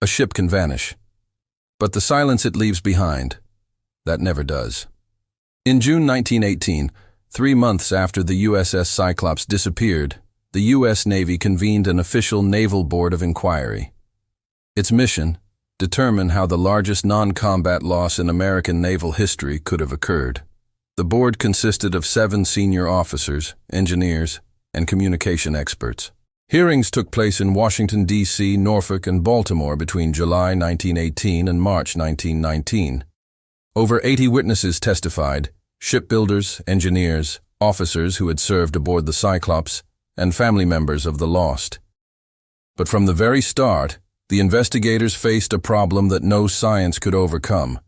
A ship can vanish, but the silence it leaves behind, that never does. In June 1918, 3 months after the USS Cyclops disappeared, the U.S. Navy convened an official Naval Board of Inquiry. Its mission: determine how the largest non-combat loss in American naval history could have occurred. The board consisted of 7 senior officers, engineers, and communication experts. Hearings took place in Washington, D.C., Norfolk, and Baltimore between July 1918 and March 1919. Over 80 witnesses testified: shipbuilders, engineers, officers who had served aboard the Cyclops, and family members of the lost. But from the very start, the investigators faced a problem that no science could overcome.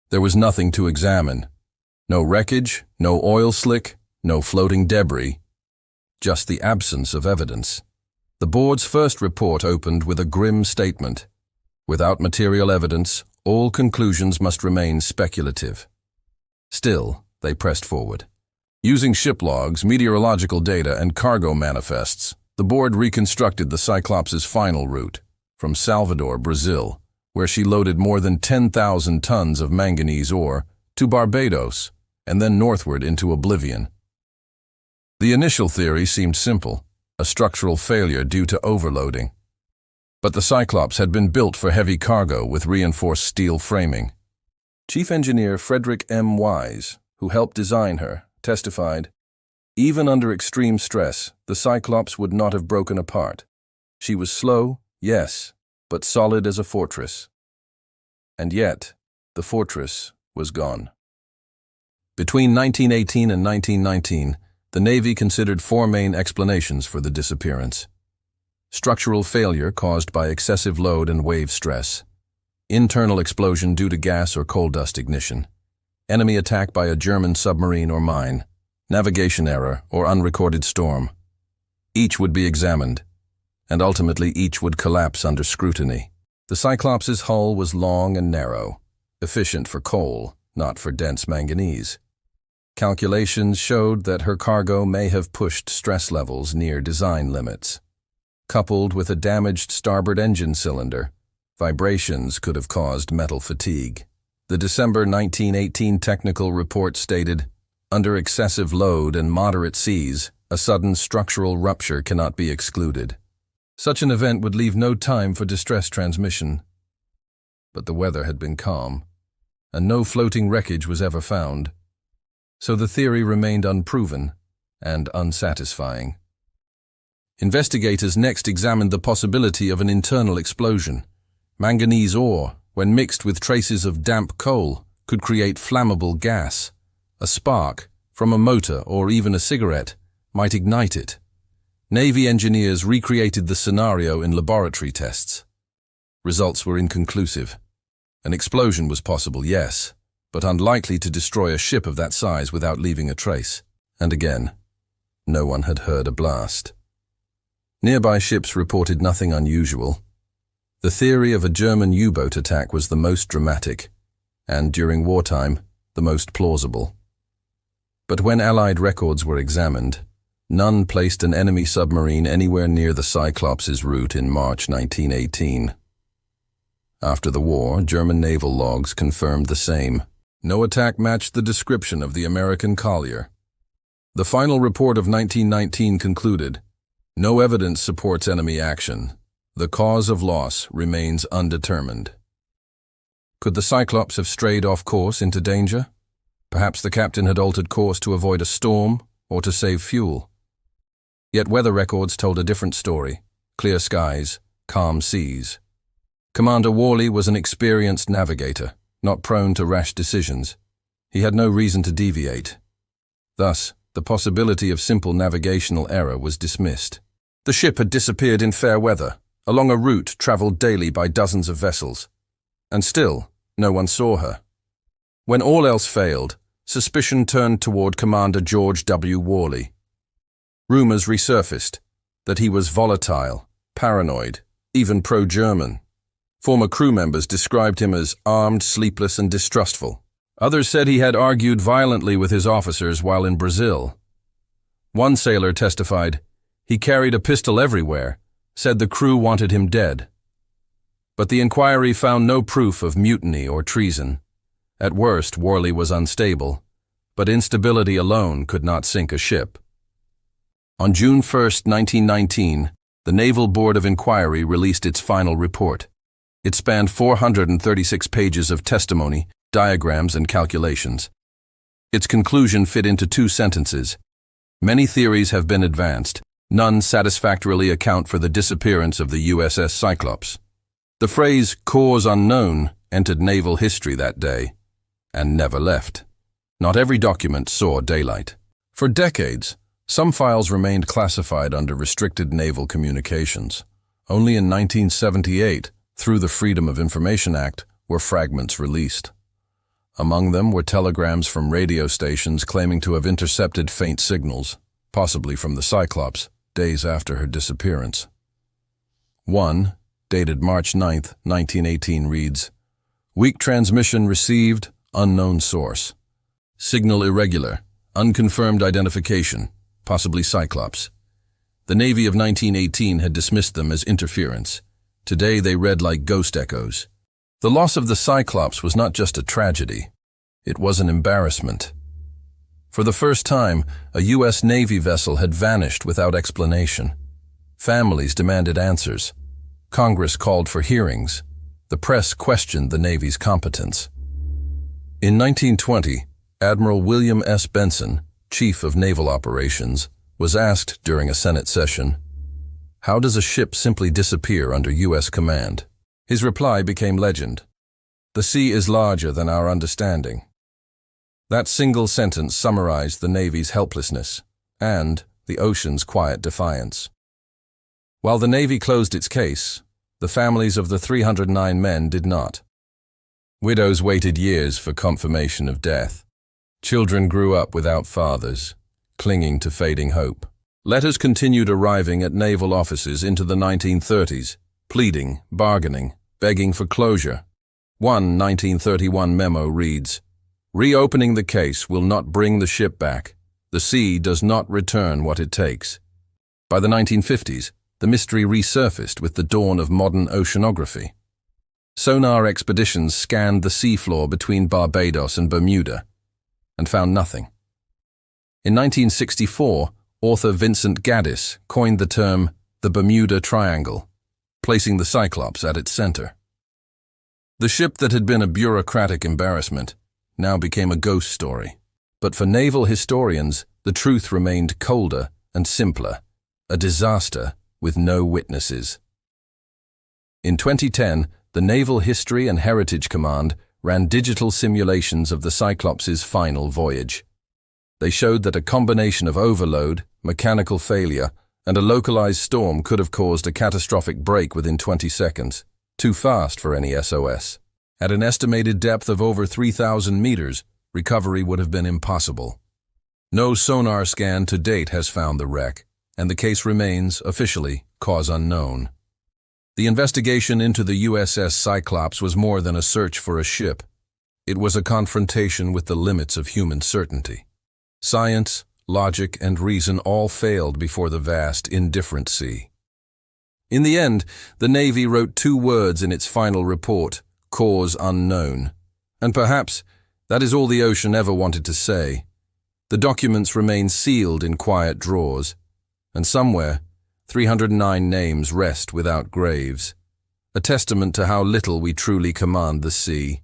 There was nothing to examine. No wreckage, no oil slick, no floating debris. Just the absence of evidence. The board's first report opened with a grim statement: without material evidence, all conclusions must remain speculative. Still, they pressed forward. Using ship logs, meteorological data, and cargo manifests, the board reconstructed the Cyclops' final route, from Salvador, Brazil, where she loaded more than 10,000 tons of manganese ore, to Barbados, and then northward into oblivion. The initial theory seemed simple: a structural failure due to overloading. But the Cyclops had been built for heavy cargo with reinforced steel framing. Chief Engineer Frederick M. Wise, who helped design her, testified, even under extreme stress, the Cyclops would not have broken apart. She was slow, yes, but solid as a fortress. And yet, the fortress was gone. Between 1918 and 1919, the Navy considered 4 main explanations for the disappearance: structural failure caused by excessive load and wave stress, internal explosion due to gas or coal dust ignition, enemy attack by a German submarine or mine, navigation error or unrecorded storm. Each would be examined, and ultimately each would collapse under scrutiny. The Cyclops' hull was long and narrow, efficient for coal, not for dense manganese. Calculations showed that her cargo may have pushed stress levels near design limits. Coupled with a damaged starboard engine cylinder, vibrations could have caused metal fatigue. The December 1918 technical report stated, under excessive load and moderate seas, a sudden structural rupture cannot be excluded. Such an event would leave no time for distress transmission. But the weather had been calm, and no floating wreckage was ever found. So the theory remained unproven and unsatisfying. Investigators next examined the possibility of an internal explosion. Manganese ore, when mixed with traces of damp coal, could create flammable gas. A spark, from a motor or even a cigarette, might ignite it. Navy engineers recreated the scenario in laboratory tests. Results were inconclusive. An explosion was possible, yes, but unlikely to destroy a ship of that size without leaving a trace. And again, no one had heard a blast. Nearby ships reported nothing unusual. The theory of a German U-boat attack was the most dramatic, and during wartime, the most plausible. But when Allied records were examined, none placed an enemy submarine anywhere near the Cyclops' route in March 1918. After the war, German naval logs confirmed the same. No attack matched the description of the American collier. The final report of 1919 concluded, no evidence supports enemy action. The cause of loss remains undetermined. Could the Cyclops have strayed off course into danger? Perhaps the captain had altered course to avoid a storm or to save fuel. Yet weather records told a different story: clear skies, calm seas. Commander Worley was an experienced navigator, not prone to rash decisions. He had no reason to deviate. Thus, the possibility of simple navigational error was dismissed. The ship had disappeared in fair weather, along a route traveled daily by dozens of vessels. And still, no one saw her. When all else failed, suspicion turned toward Commander George W. Worley. Rumors resurfaced that he was volatile, paranoid, even pro-German. Former crew members described him as armed, sleepless, and distrustful. Others said he had argued violently with his officers while in Brazil. One sailor testified, he carried a pistol everywhere, said the crew wanted him dead. But the inquiry found no proof of mutiny or treason. At worst, Worley was unstable, but instability alone could not sink a ship. On June 1, 1919, the Naval Board of Inquiry released its final report. It spanned 436 pages of testimony, diagrams, and calculations. Its conclusion fit into 2 sentences. Many theories have been advanced. None satisfactorily account for the disappearance of the USS Cyclops. The phrase "cause unknown" entered naval history that day, and never left. Not every document saw daylight. For decades, some files remained classified under restricted naval communications. Only in 1978, through the Freedom of Information Act, were fragments released. Among them were telegrams from radio stations claiming to have intercepted faint signals, possibly from the Cyclops, days after her disappearance. One, dated March 9, 1918, reads, "Weak transmission received, unknown source. Signal irregular, unconfirmed identification, possibly Cyclops." The Navy of 1918 had dismissed them as interference. Today they read like ghost echoes. The loss of the Cyclops was not just a tragedy. It was an embarrassment. For the first time, a U.S. Navy vessel had vanished without explanation. Families demanded answers. Congress called for hearings. The press questioned the Navy's competence. In 1920, Admiral William S. Benson, Chief of Naval Operations, was asked during a Senate session, "How does a ship simply disappear under U.S. command?" His reply became legend. "The sea is larger than our understanding." That single sentence summarized the Navy's helplessness and the ocean's quiet defiance. While the Navy closed its case, the families of the 309 men did not. Widows waited years for confirmation of death. Children grew up without fathers, clinging to fading hope. Letters continued arriving at naval offices into the 1930s, pleading, bargaining, begging for closure. One 1931 memo reads, "Reopening the case will not bring the ship back. The sea does not return what it takes." By the 1950s, the mystery resurfaced with the dawn of modern oceanography. Sonar expeditions scanned the seafloor between Barbados and Bermuda and found nothing. In 1964, author Vincent Gaddis coined the term the Bermuda Triangle, placing the Cyclops at its center. The ship that had been a bureaucratic embarrassment now became a ghost story. But for naval historians, the truth remained colder and simpler, a disaster with no witnesses. In 2010, the Naval History and Heritage Command ran digital simulations of the Cyclops' final voyage. They showed that a combination of overload, mechanical failure, and a localized storm could have caused a catastrophic break within 20 seconds, too fast for any SOS. At an estimated depth of over 3,000 meters, recovery would have been impossible. No sonar scan to date has found the wreck, and the case remains, officially, cause unknown. The investigation into the USS Cyclops was more than a search for a ship. It was a confrontation with the limits of human certainty. Science, logic, and reason all failed before the vast, indifferent sea. In the end, the Navy wrote 2 words in its final report, "Cause unknown." And perhaps that is all the ocean ever wanted to say. The documents remain sealed in quiet drawers, and somewhere, 309 names rest without graves, a testament to how little we truly command the sea.